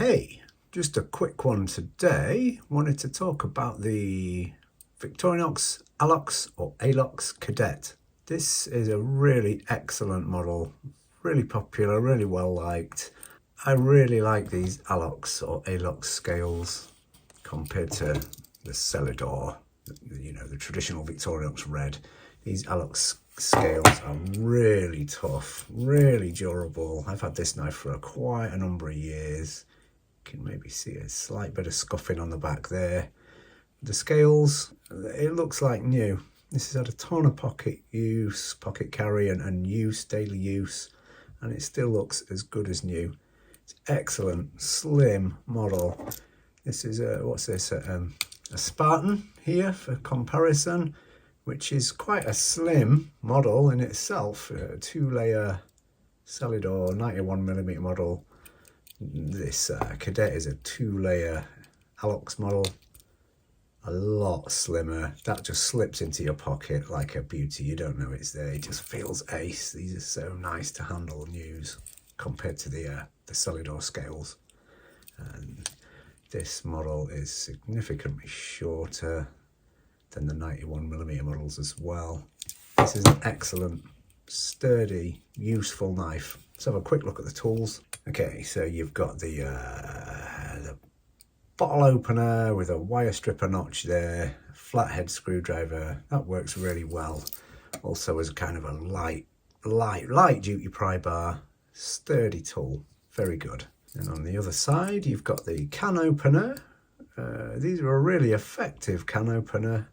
Hey, just a quick one today. Wanted to talk about the Victorinox Alox Cadet. This is a really excellent model, really popular, really well liked. I really like these Alox scales compared to the Celidor, the traditional Victorinox red. These Alox scales are really tough, really durable. I've had this knife for quite a number of years. You can maybe see a slight bit of scuffing on the back there. The scales, it looks like new. This has had a ton of pocket carry and daily use, and it still looks as good as new. It's excellent, slim model. This is a Spartan here for comparison, which is quite a slim model in itself. A 2-layer Celidor 91mm model. This Cadet is a 2-layer Alox model, a lot slimmer. That just slips into your pocket like a beauty. You don't know it's there. It just feels ace. These are so nice to handle and use compared to the Celidor scales. And this model is significantly shorter than the 91mm models as well. This is an excellent, sturdy, useful knife. Let's have a quick look at the tools. Okay, so you've got the bottle opener with a wire stripper notch there, flathead screwdriver. That works really well. Also as a kind of a light duty pry bar, sturdy tool, very good. And on the other side, you've got the can opener. These are a really effective can opener,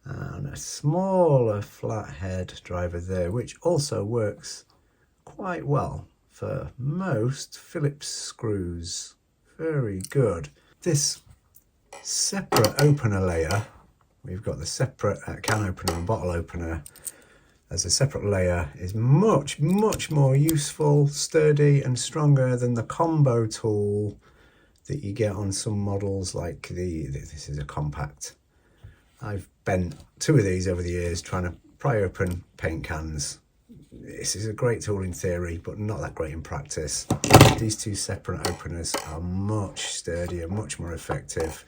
and a smaller flathead driver there, which also works quite well for most Phillips screws. Very good. This separate opener layer, we've got the separate can opener and bottle opener as a separate layer, is much more useful, sturdy and stronger than the combo tool that you get on some models like this is a compact. I've bent 2 of these over the years trying to pry open paint cans. This is a great tool in theory, but not that great in practice. These 2 separate openers are much sturdier, much more effective.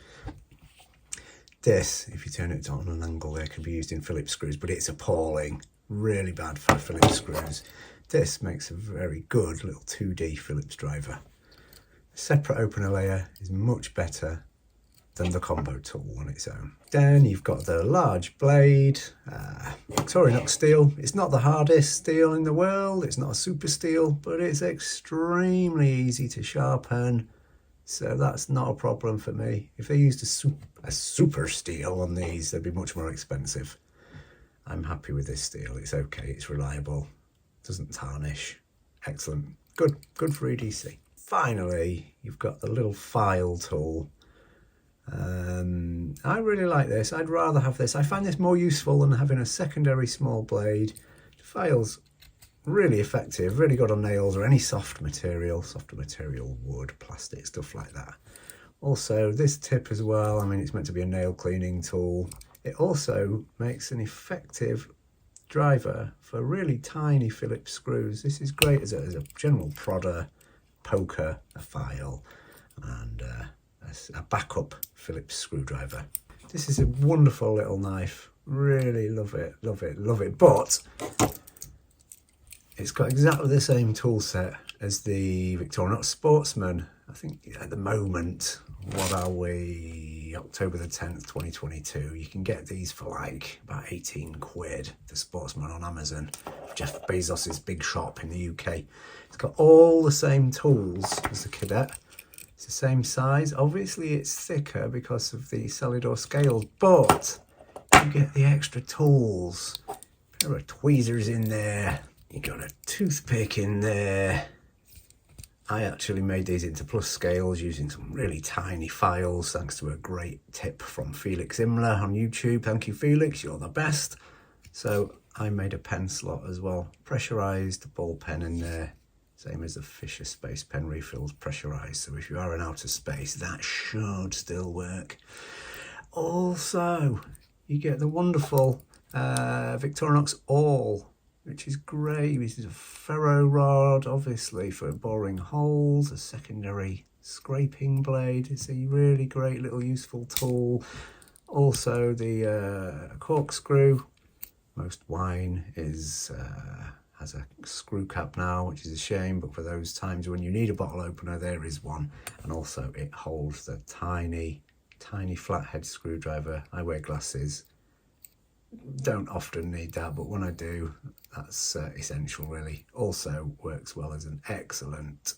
This, if you turn it on an angle there, can be used in Phillips screws, but it's appalling. Really bad for Phillips screws. This makes a very good little 2D Phillips driver. A separate opener layer is much better than the combo tool on its own. Then you've got the large blade, Victorinox steel. It's not the hardest steel in the world, it's not a super steel, but it's extremely easy to sharpen, so that's not a problem for me. If they used a super steel on these, they'd be much more expensive. I'm happy with this steel. It's okay, it's reliable, doesn't tarnish. Excellent, good for EDC. Finally, you've got the little file tool. I really like this. I'd rather have this. I find this more useful than having a secondary small blade. The file's really effective, really good on nails or any softer material, wood, plastic, stuff like that. Also, this tip as well, I mean, it's meant to be a nail cleaning tool. It also makes an effective driver for really tiny Phillips screws. This is great as a general prodder, poker, a file, and a backup Phillips screwdriver. This is a wonderful little knife. Really love it. But it's got exactly the same tool set as the Victorinox Sportsman. I think at the moment, what are we, October the 10th, 2022, you can get these for like about 18 quid, the Sportsman on Amazon, Jeff Bezos's big shop in the UK. It's got all the same tools as the Cadet. It's the same size. Obviously it's thicker because of the Celidor scales, but you get the extra tools. A pair of tweezers in there, you got a toothpick in there. I actually made these into plus scales using some really tiny files, thanks to a great tip from Felix Imler on YouTube. Thank you, Felix, you're the best. So I made a pen slot as well, pressurized ball pen in there, same as the Fisher Space Pen refills, pressurized. So if you are in outer space, that should still work. Also, you get the wonderful Victorinox All which is great. This is a ferro rod, obviously for boring holes, a secondary scraping blade. It's a really great little useful tool. Also the corkscrew. Most wine is has a screw cap now, which is a shame, but for those times when you need a bottle opener, there is one. And also it holds the tiny flathead screwdriver. I wear glasses, don't often need that, but when I do, that's essential really. Also works well as an excellent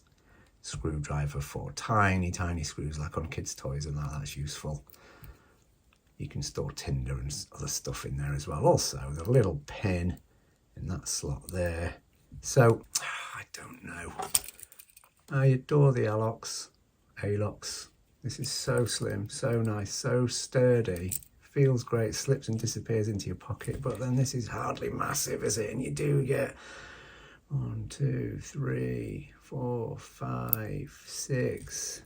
screwdriver for tiny screws, like on kids' toys and that's useful. You can store tinder and other stuff in there as well. Also the little pin in that slot there. So I don't know, I adore the Alox. This is so slim, so nice, so sturdy, feels great, slips and disappears into your pocket. But then this is hardly massive, is it? And you do get 1, 2, 3, 4, 5, 6,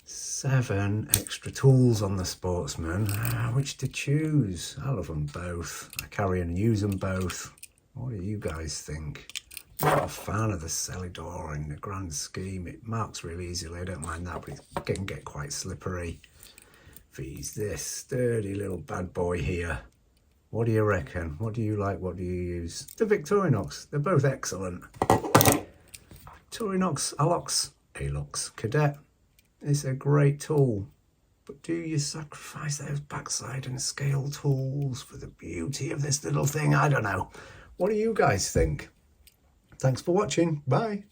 7 extra tools on the Sportsman. Which to choose? I love them both. I carry and use them both. What do you guys think? I'm not a fan of the Celidor in the grand scheme. It marks really easily, I don't mind that, but it can get quite slippery. Fees this sturdy little bad boy here. What do you reckon? What do you like? What do you use? The Victorinox, they're both excellent. Victorinox Alox Cadet is a great tool, but do you sacrifice those backside and scale tools for the beauty of this little thing? I don't know. What do you guys think? Thanks for watching. Bye.